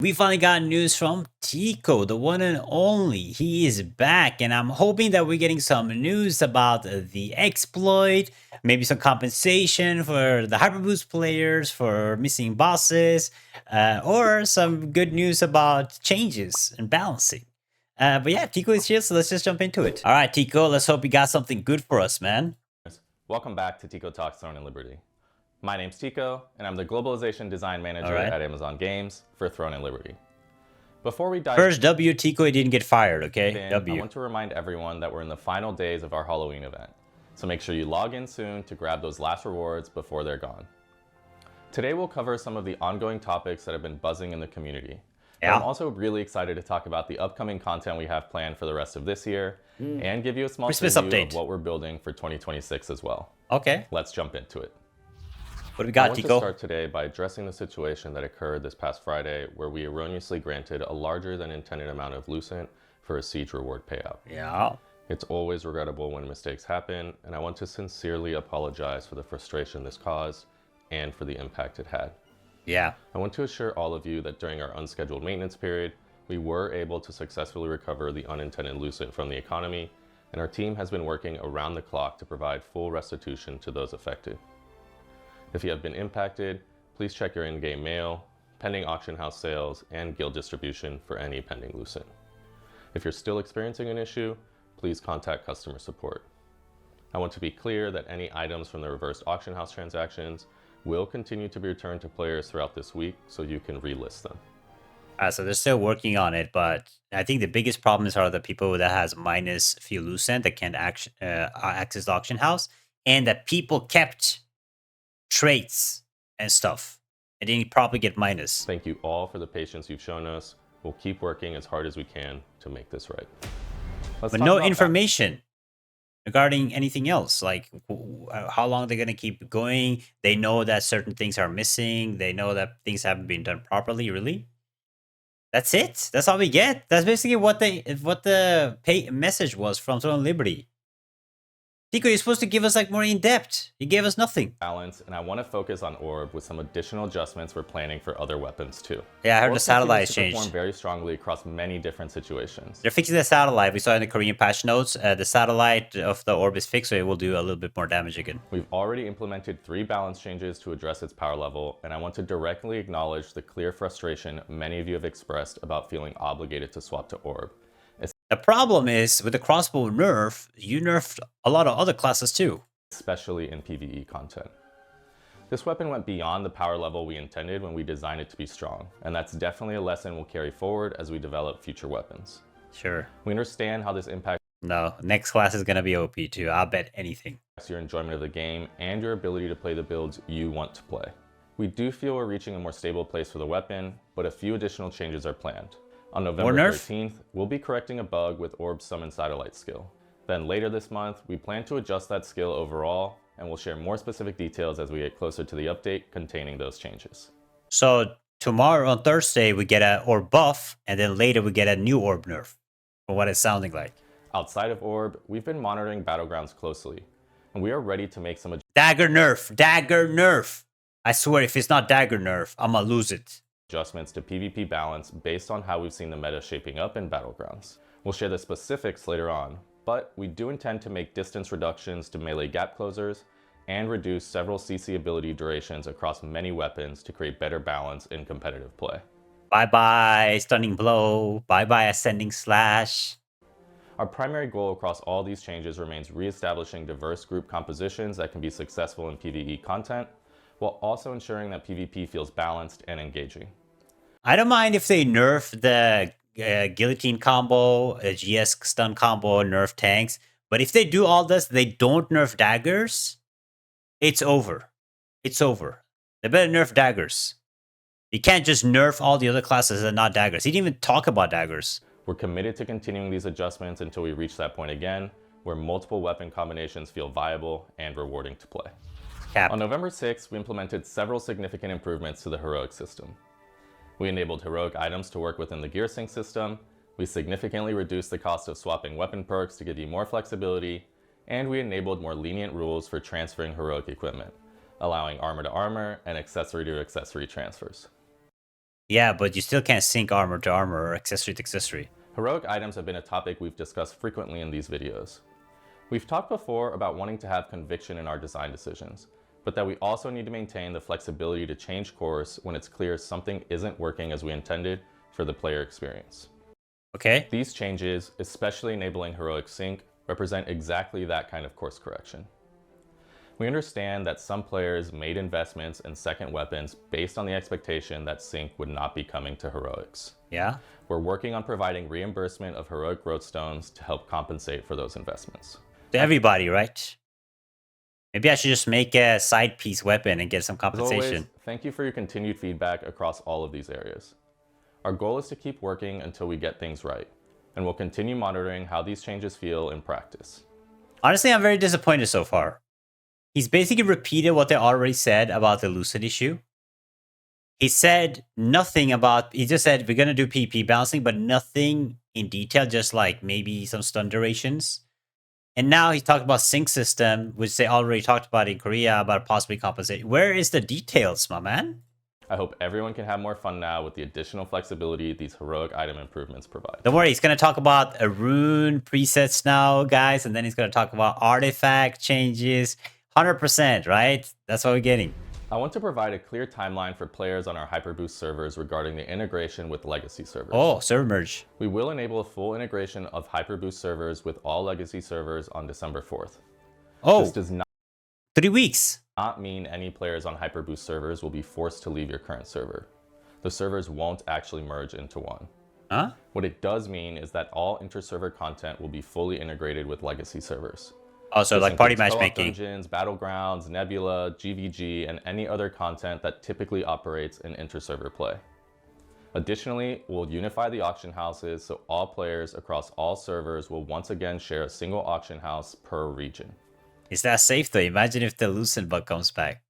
We finally got news from Tico, the one and only. He is back, and I'm hoping that we're getting some news about the exploit, maybe some compensation for the Hyperboost players for missing bosses, or some good news about changes and balancing. But yeah, Tico is here, so let's just jump into it. All right, Tico, let's hope you got something good for us, man. Welcome back to Tico Talks Throne and Liberty. My name's Tico, and I'm the Globalization Design Manager at Amazon Games for Throne and Liberty. Before we dive First W, Tico didn't get fired, okay? W. I want to remind everyone that we're in the final days of our Halloween event, so make sure you log in soon to grab those last rewards before they're gone. Today we'll cover some of the ongoing topics that have been buzzing in the community. Yeah. I'm also really excited to talk about the upcoming content we have planned for the rest of this year and give you a small Christmas preview update of what we're building for 2026 as well. Okay. Let's jump into it. What do we got, I want Tico? to start today by addressing the situation that occurred this past Friday where we erroneously granted a larger than intended amount of Lucent for a siege reward payout. Yeah. It's always regrettable when mistakes happen, and I want to sincerely apologize for the frustration this caused and for the impact it had. Yeah. I want to assure all of you that during our unscheduled maintenance period, we were able to successfully recover the unintended Lucent from the economy, and our team has been working around the clock to provide full restitution to those affected. If you have been impacted, please check your in-game mail, pending auction house sales, and guild distribution for any pending Lucent. If you're still experiencing an issue, please contact customer support. I want to be clear that any items from the reversed auction house transactions will continue to be returned to players throughout this week so you can relist them. So they're still working on it, but I think the biggest problems are the people that has minus few Lucent that can't access the auction house, and that people kept traits and stuff, and then you probably get minus. Thank you all for the patience you've shown us. We'll keep working as hard as we can to make this right. But no information regarding anything else, like how long they're going to keep going. They know that certain things are missing. They know that things haven't been done properly. Really? That's it? That's all we get? That's basically what the message was from Throne Liberty. Tico, you're supposed to give us like more in depth. You gave us nothing. Balance, and I want to focus on Orb with some additional adjustments we're planning for other weapons too. Yeah, I heard the satellite changed. Perform very strongly across many different situations. They're fixing the satellite. We saw in the Korean patch notes. The satellite of the Orb is fixed, so it will do a little bit more damage again. We've already implemented 3 balance changes to address its power level, and I want to directly acknowledge the clear frustration many of you have expressed about feeling obligated to swap to Orb. The problem is, with the crossbow nerf, you nerfed a lot of other classes too. Especially in PvE content. This weapon went beyond the power level we intended when we designed it to be strong, and that's definitely a lesson we'll carry forward as we develop future weapons. Sure. We understand how this impacts... No, next class is going to be OP too, I'll bet anything. ...your enjoyment of the game and your ability to play the builds you want to play. We do feel we're reaching a more stable place for the weapon, but a few additional changes are planned. On November 13th, we'll be correcting a bug with Orb Summon Satellite skill. Then later this month, we plan to adjust that skill overall, and we'll share more specific details as we get closer to the update containing those changes. So tomorrow on Thursday, we get an Orb buff, and then later we get a new Orb nerf, from what it's sounding like. Outside of Orb, we've been monitoring Battlegrounds closely, and we are ready to make some Dagger nerf! Dagger nerf! I swear, if it's not Dagger nerf, I'm gonna lose it. Adjustments to PvP balance based on how we've seen the meta shaping up in Battlegrounds. We'll share the specifics later on, but we do intend to make distance reductions to melee gap closers and reduce several CC ability durations across many weapons to create better balance in competitive play. Bye-bye Stunning Blow, bye-bye Ascending Slash. Our primary goal across all these changes remains re-establishing diverse group compositions that can be successful in PvE content, while also ensuring that PvP feels balanced and engaging. I don't mind if they nerf the guillotine combo, GS stun combo, nerf tanks. But if they do all this, they don't nerf daggers, it's over. It's over. They better nerf daggers. You can't just nerf all the other classes and not daggers. He didn't even talk about daggers. We're committed to continuing these adjustments until we reach that point again, where multiple weapon combinations feel viable and rewarding to play. Cap. On November 6th, we implemented several significant improvements to the heroic system. We enabled heroic items to work within the gear sync system, we significantly reduced the cost of swapping weapon perks to give you more flexibility, and we enabled more lenient rules for transferring heroic equipment, allowing armor to armor and accessory to accessory transfers. Yeah, but you still can't sync armor to armor or accessory to accessory. Heroic items have been a topic we've discussed frequently in these videos. We've talked before about wanting to have conviction in our design decisions, but that we also need to maintain the flexibility to change course when it's clear something isn't working as we intended for the player experience. Okay. These changes, especially enabling heroic sync, represent exactly that kind of course correction. We understand that some players made investments in second weapons based on the expectation that sync would not be coming to heroics. Yeah. We're working on providing reimbursement of heroic growth stones to help compensate for those investments. To everybody, right? Maybe I should just make a side piece weapon and get some As compensation. always, thank you for your continued feedback across all of these areas. Our goal is to keep working until we get things right, and we'll continue monitoring how these changes feel in practice. Honestly, I'm very disappointed so far. He's basically repeated what they already said about the Lucent issue. He said nothing about, he just said we're going to do PP balancing, but nothing in detail, just like maybe some stun durations. And now he talked about sync system, which they already talked about in Korea, about possibly compensate. Where is the details, my man? I hope everyone can have more fun now with the additional flexibility these heroic item improvements provide. Don't worry, he's going to talk about a Rune presets now, guys, and then he's going to talk about artifact changes. 100%, right? That's what we're getting. I want to provide a clear timeline for players on our Hyperboost servers regarding the integration with legacy servers. Oh, server merge. We will enable a full integration of Hyperboost servers with all legacy servers on December 4th. Oh, this does 3 weeks. Not mean any players on Hyperboost servers will be forced to leave your current server. The servers won't actually merge into one. Huh? What it does mean is that all inter-server content will be fully integrated with legacy servers. Oh, so like party matchmaking. Dungeons, Battlegrounds, Nebula, GVG, and any other content that typically operates in inter-server play. Additionally, we'll unify the auction houses so all players across all servers will once again share a single auction house per region. Is that safe though? Imagine if the Lucent bug comes back.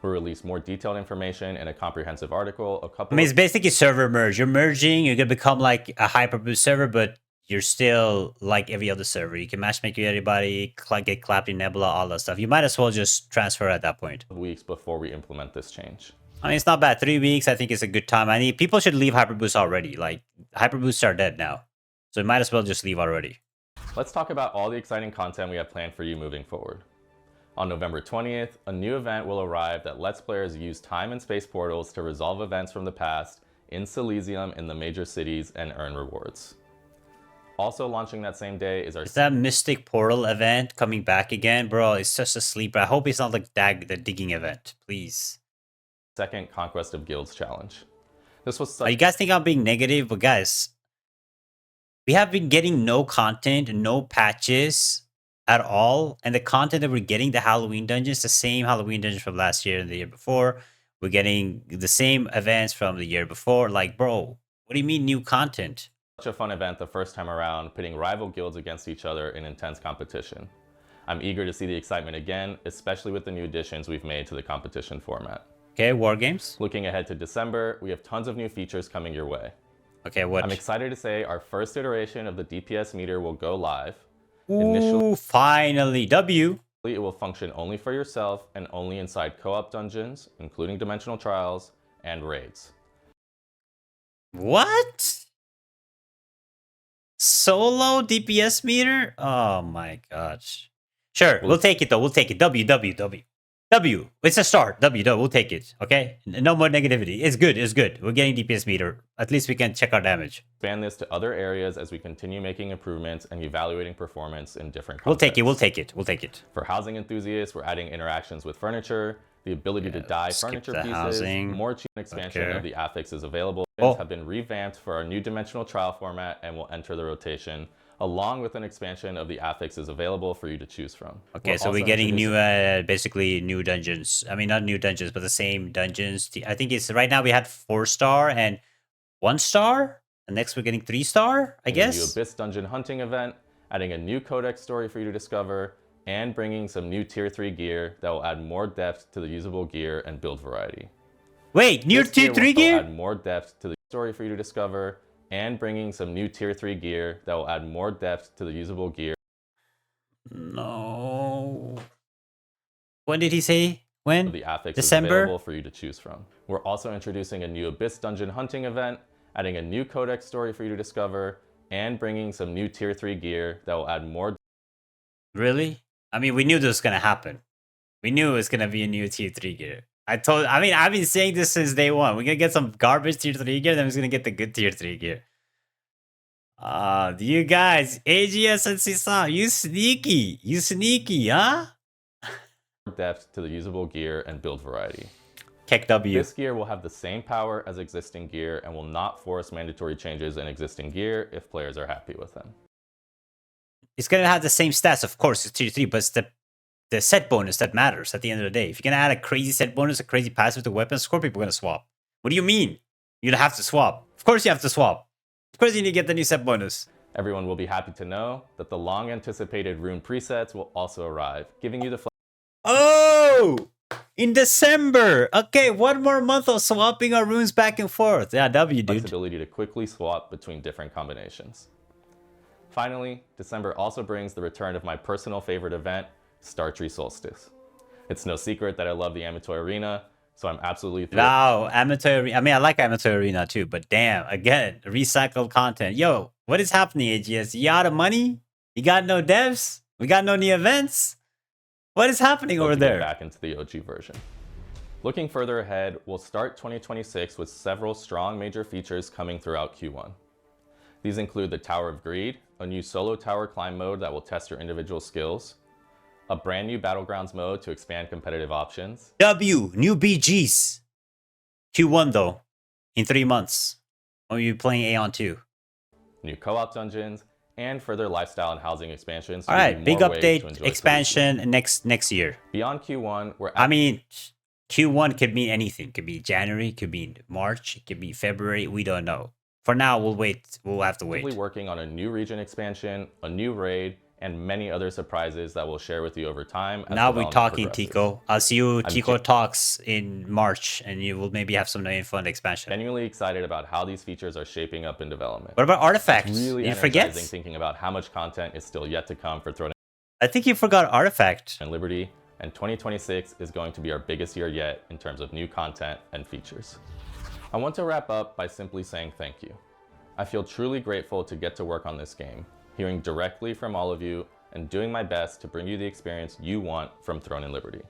We'll release more detailed information in a comprehensive article. It's basically server merge. You're merging, you're gonna become like a Hyperboost server, but you're still like every other server. You can matchmake with everybody, get clapped in Nebula, all that stuff. You might as well just transfer at that point. Weeks before we implement this change. I mean, it's not bad. 3 weeks, I think it's a good time. I mean, people should leave Hyperboost already. Like, Hyperboosts are dead now. So you might as well just leave already. Let's talk about all the exciting content we have planned for you moving forward. On November 20th, a new event will arrive that lets players use time and space portals to resolve events from the past in Silezium in the major cities and earn rewards. Also launching that same day is that Mystic Portal event coming back again? Bro, it's just a sleeper. I hope it's not like the digging event, please. Second Conquest of Guilds challenge. This was you guys think I'm being negative? But guys, we have been getting no content, no patches at all. And the content that we're getting, the Halloween dungeons, the same Halloween dungeons from last year and the year before. We're getting the same events from the year before. Like, bro, what do you mean new content? Such a fun event the first time around, pitting rival guilds against each other in intense competition. I'm eager to see the excitement again, especially with the new additions we've made to the competition format. Okay, war games. Looking ahead to December, we have tons of new features coming your way. Okay, what? I'm excited to say our first iteration of the DPS meter will go live. Ooh, initially, finally, W. It will function only for yourself and only inside co-op dungeons, including dimensional trials and raids. What? Solo DPS meter? Oh my gosh. Sure, we'll take it though. We'll take it. W. It's a start. W. We'll take it. Okay? No more negativity. It's good. It's good. We're getting DPS meter. At least we can check our damage. Expand this to other areas as we continue making improvements and evaluating performance in different contexts. We'll take it. We'll take it. We'll take it. For housing enthusiasts, we're adding interactions with furniture, the ability to dye furniture pieces, more cheap expansion of the affixes available. Have been revamped for our new dimensional trial format and will enter the rotation, along with an expansion of the affixes available for you to choose from. Okay, so we're getting new, basically new dungeons. I mean, not new dungeons, but the same dungeons. I think it's right now we had 4-star and 1-star. And next we're getting 3-star, I guess. New Abyss Dungeon Hunting event, adding a new codex story for you to discover, and bringing some new tier 3 gear that will add more depth to the usable gear and build variety. Wait, new tier 3 gear? Add more depth to the story for you to discover, and bringing some new tier 3 gear that will add more depth to the usable gear. No. What did he say? When? The affix December? is available for you to choose from. We're also introducing a new Abyss Dungeon hunting event, adding a new codex story for you to discover, and bringing some new tier 3 gear that will add more. Really? I mean, we knew this was gonna happen. We knew it was gonna be a new tier 3 gear. I've been saying this since day one. We're gonna get some garbage tier 3 gear, then we're gonna get the good tier 3 gear. You guys, AGS and CSA, you sneaky, huh? Depth to the usable gear and build variety. Keck W. This gear will have the same power as existing gear and will not force mandatory changes in existing gear if players are happy with them. It's gonna have the same stats, of course, it's tier 3, but it's the set bonus that matters at the end of the day. If you're gonna add a crazy set bonus, a crazy passive to weapons, of course people are gonna swap. What do you mean? You'd have to swap. Of course you have to swap. Of course you need to get the new set bonus. Everyone will be happy to know that the long anticipated Rune Presets will also arrive, giving you the Oh! In December! Okay, one more month of swapping our runes back and forth. Yeah, W, dude. flexibility to quickly swap between different combinations. Finally, December also brings the return of my personal favorite event, Startree Solstice. It's no secret that I love the Amateur Arena, so I'm absolutely thrilled. Wow, Amateur Arena. I mean, I like Amateur Arena too, but damn, again, recycled content. Yo, what is happening, AGS? You out of money? You got no devs? We got no new events? What is happening over there? Back into the OG version. Looking further ahead, we'll start 2026 with several strong major features coming throughout Q1. These include the Tower of Greed, a new solo tower climb mode that will test your individual skills, a brand new Battlegrounds mode to expand competitive options, W, new BGs. Q1 though, in 3 months. When you're playing Aeon 2. new co-op dungeons, and further lifestyle and housing expansions. All right, big update, expansion next year. Beyond Q1, I mean, Q1 could mean anything. Could be January, could be March, it could be February. We don't know. For now, we'll wait. We'll have to wait. Working on a new region expansion, a new raid, and many other surprises that we'll share with you over time. Now we're talking, Tico. I'll see you, Tico Talks in March, and you will maybe have some new info on the expansion. Genuinely excited about how these features are shaping up in development. What about Artifact? Really you forget? Thinking about how much content is still yet to come for Throne. I think you forgot Artifact. And Liberty, and 2026 is going to be our biggest year yet in terms of new content and features. I want to wrap up by simply saying thank you. I feel truly grateful to get to work on this game, hearing directly from all of you, and doing my best to bring you the experience you want from Throne and Liberty.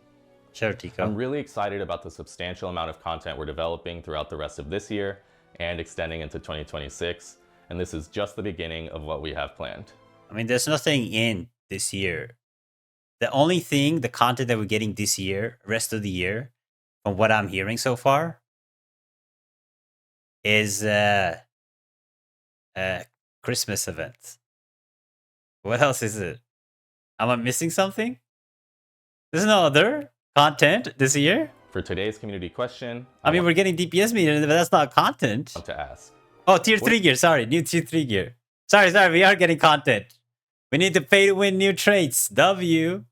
Sure, Tico. I'm really excited about the substantial amount of content we're developing throughout the rest of this year and extending into 2026, and this is just the beginning of what we have planned. I mean, there's nothing in this year. The only thing, the content that we're getting this year, rest of the year, from what I'm hearing so far, is Christmas event. What else is it? Am I missing something? There's no other content this year? For today's community question, I mean, we're getting DPS Meter, but that's not content. To ask. Oh, tier 3 gear. Sorry, new tier 3 gear. Sorry, we are getting content. We need to pay to win new traits. W.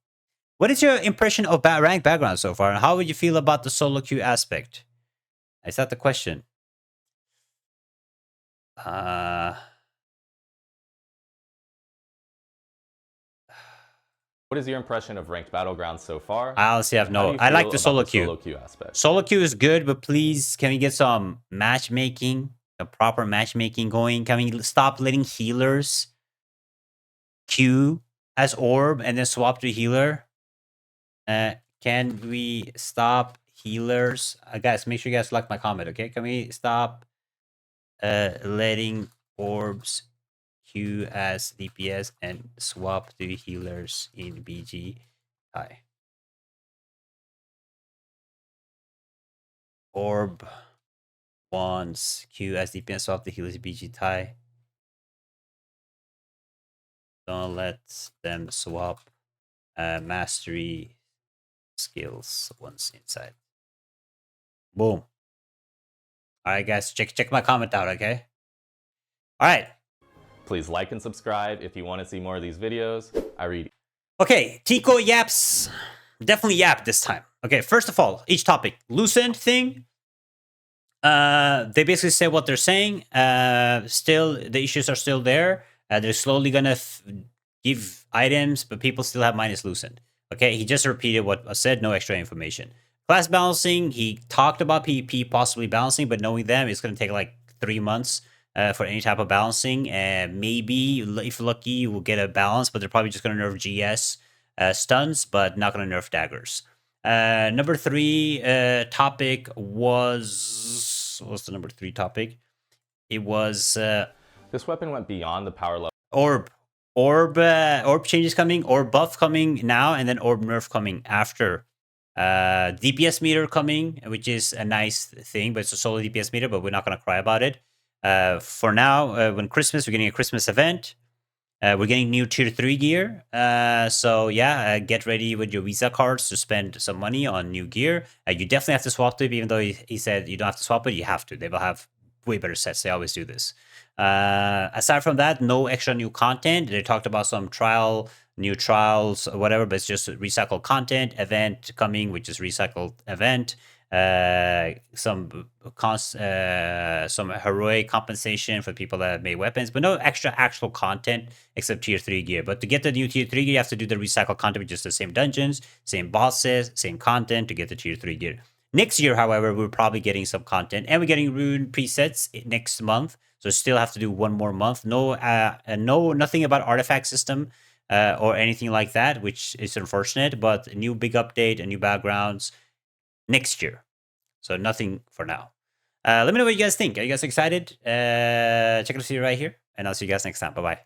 What is your impression of rank background so far? And how would you feel about the solo queue aspect? Is that the question? What is your impression of ranked battlegrounds so far? I honestly have no. I like the solo queue. Aspect. Solo queue is good, but please, can we get some matchmaking, a proper matchmaking going? Can we stop letting healers queue as orb and then swap to healer? Can we stop healers? Guys, make sure you guys like my comment, okay? Can we stop letting orbs queue as DPS and swap to healers in BG? Hi. Orb wands queue as DPS, swap to healers BG tie. Don't let them swap mastery skills once inside. Boom. All right, guys, check my comment out, okay? All right. Please like and subscribe if you want to see more of these videos. I read. Okay, Tico yaps. Definitely yap this time. Okay, first of all, each topic. Lucent thing. They basically say what they're saying. Still, the issues are still there. They're slowly gonna give items, but people still have minus Lucent. Okay, he just repeated what I said, no extra information. Class balancing, he talked about PvP possibly balancing, but knowing them, it's going to take like 3 months for any type of balancing. And maybe, if lucky, we'll get a balance, but they're probably just going to nerf GS stuns, but not going to nerf daggers. Number 3 topic was... What's the number 3 topic? It was... This weapon went beyond the power level. Orb. Orb changes coming, orb buff coming now, and then orb nerf coming after. DPS meter coming, which is a nice thing, but it's a solo DPS meter, but we're not going to cry about it. For now, when Christmas, we're getting a Christmas event. We're getting new tier 3 gear. So yeah, get ready with your Visa cards to spend some money on new gear. You definitely have to swap it, even though he said you don't have to swap it, you have to. They will have way better sets. They always do this. Aside from that, no extra new content. They talked about some new trials, whatever, but it's just recycled content. Event coming, which is recycled event. Some heroic compensation for people that made weapons, but no extra actual content except tier 3 gear. But to get the new tier 3 gear, you have to do the recycled content, which is the same dungeons, same bosses, same content to get the tier 3 gear. Next year, however, we're probably getting some content, and we're getting Rune Presets next month. So still have to do one more month. Nothing about artifact system or anything like that, which is unfortunate. But a new big update, a new backgrounds next year. So nothing for now. Let me know what you guys think. Are you guys excited? Check out the video right here, and I'll see you guys next time. Bye bye.